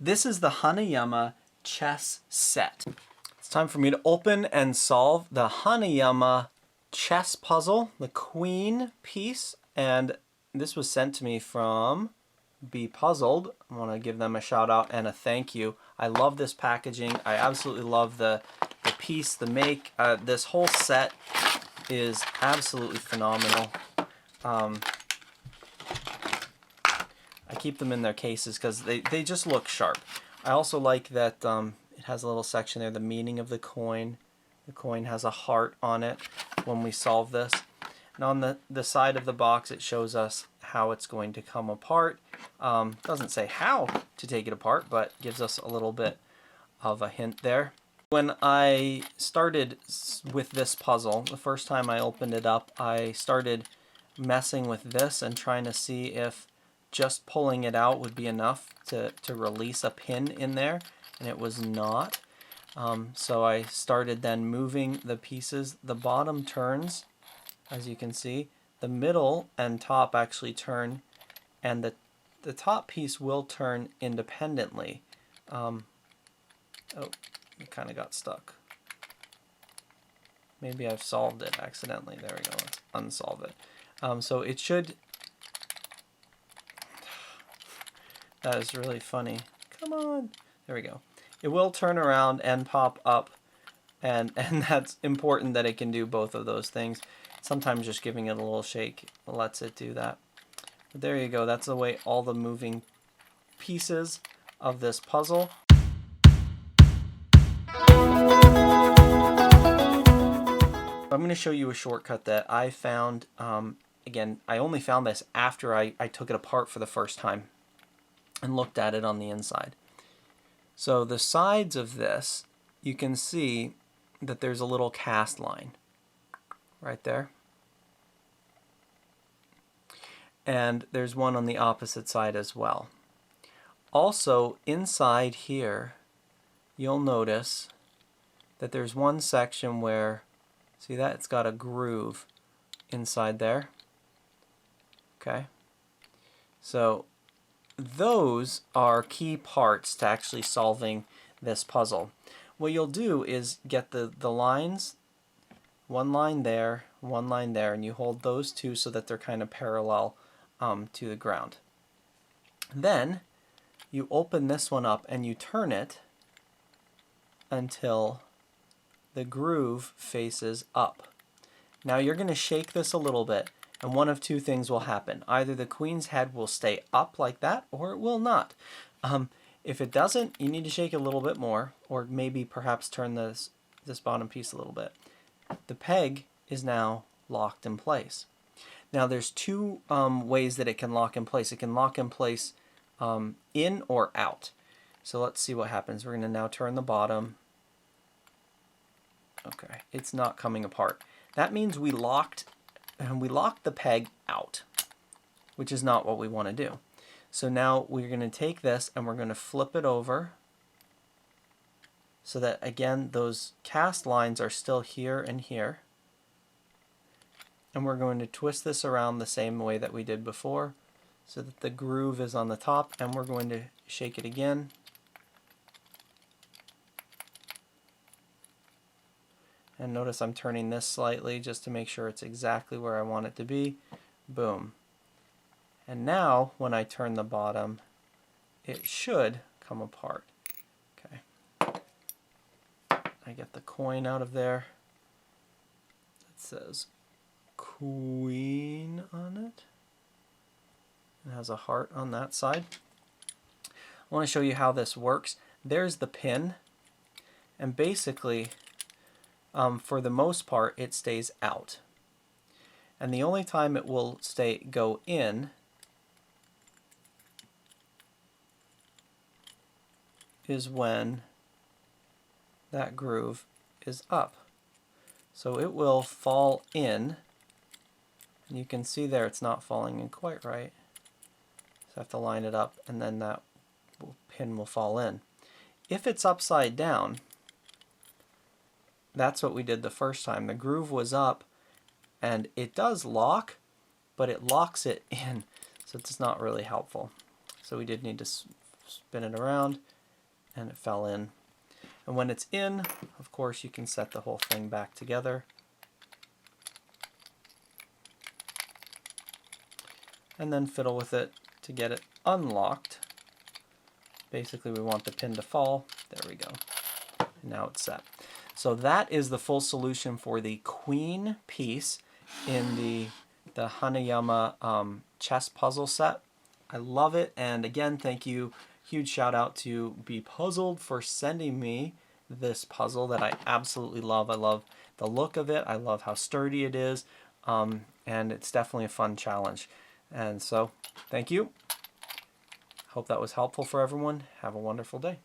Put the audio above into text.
This is the Hanayama chess set. It's time for me to open and solve the Hanayama chess puzzle, the queen piece, and this was sent to me from BePuzzled. I want to give them a shout out and a thank you. I love this packaging. I absolutely love the piece, the make. This whole set is absolutely phenomenal. I keep them in their cases because they just look sharp. I also like that it has a little section there, the meaning of the coin. The coin has a heart on it when we solve this. And on the side of the box it shows us how it's going to come apart. Doesn't say how to take it apart, but gives us a little bit of a hint there. When I started with this puzzle, the first time I opened it up, I started messing with this and trying to see if just pulling it out would be enough to release a pin in there, and it was not. So I started then moving the pieces. The bottom turns, as you can see. The middle and top actually turn, and the top piece will turn independently. Oh, it kind of got stuck. Maybe I've solved it accidentally. There we go. Let's unsolve it. So it should... That is really funny. Come on. There we go. It will turn around and pop up, and that's important that it can do both of those things. Sometimes just giving it a little shake lets it do that. But there you go. That's the way all the moving pieces of this puzzle. I'm going to show you a shortcut that I found. Again, I only found this after I took it apart for the first time and looked at it on the inside. So the sides of this, you can see that there's a little cast line right there. And there's one on the opposite side as well. Also, inside here, you'll notice that there's one section where, see that? It's got a groove inside there. Okay. So those are key parts to actually solving this puzzle. What you'll do is get the lines, one line there, and you hold those two so that they're kind of parallel to the ground. Then you open this one up and you turn it until the groove faces up. Now you're going to shake this a little bit, and one of two things will happen. Either the queen's head will stay up like that, or it will not. If it doesn't, you need to shake it a little bit more, or maybe perhaps turn this bottom piece a little bit. The peg is now locked in place. Now there's two ways that it can lock in place. It can lock in place in or out. So let's see what happens. We're going to now turn the bottom. Okay, it's not coming apart. That means we locked the peg out, which is not what we want to do. So now we're going to take this and we're going to flip it over so that, again, those cast lines are still here and here. And we're going to twist this around the same way that we did before so that the groove is on the top, and we're going to shake it again. And notice I'm turning this slightly just to make sure it's exactly where I want it to be. Boom. And now when I turn the bottom, it should come apart. Okay. I get the coin out of there. It says queen on it. It has a heart on that side. I want to show you how this works. There's the pin, and basically for the most part it stays out, and the only time it will go in is when that groove is up. So it will fall in, and you can see there it's not falling in quite right, so I have to line it up, and then that pin will fall in. If it's upside down, that's what we did the first time. The groove was up, and it does lock, but it locks it in, so it's not really helpful. So we did need to spin it around, and it fell in. And when it's in, of course, you can set the whole thing back together. And then fiddle with it to get it unlocked. Basically, we want the pin to fall. There we go. And now it's set. So that is the full solution for the queen piece in the Hanayama chess puzzle set. I love it, and again, thank you. Huge shout out to BePuzzled for sending me this puzzle that I absolutely love. I love the look of it. I love how sturdy it is, and it's definitely a fun challenge. And so, thank you. Hope that was helpful for everyone. Have a wonderful day.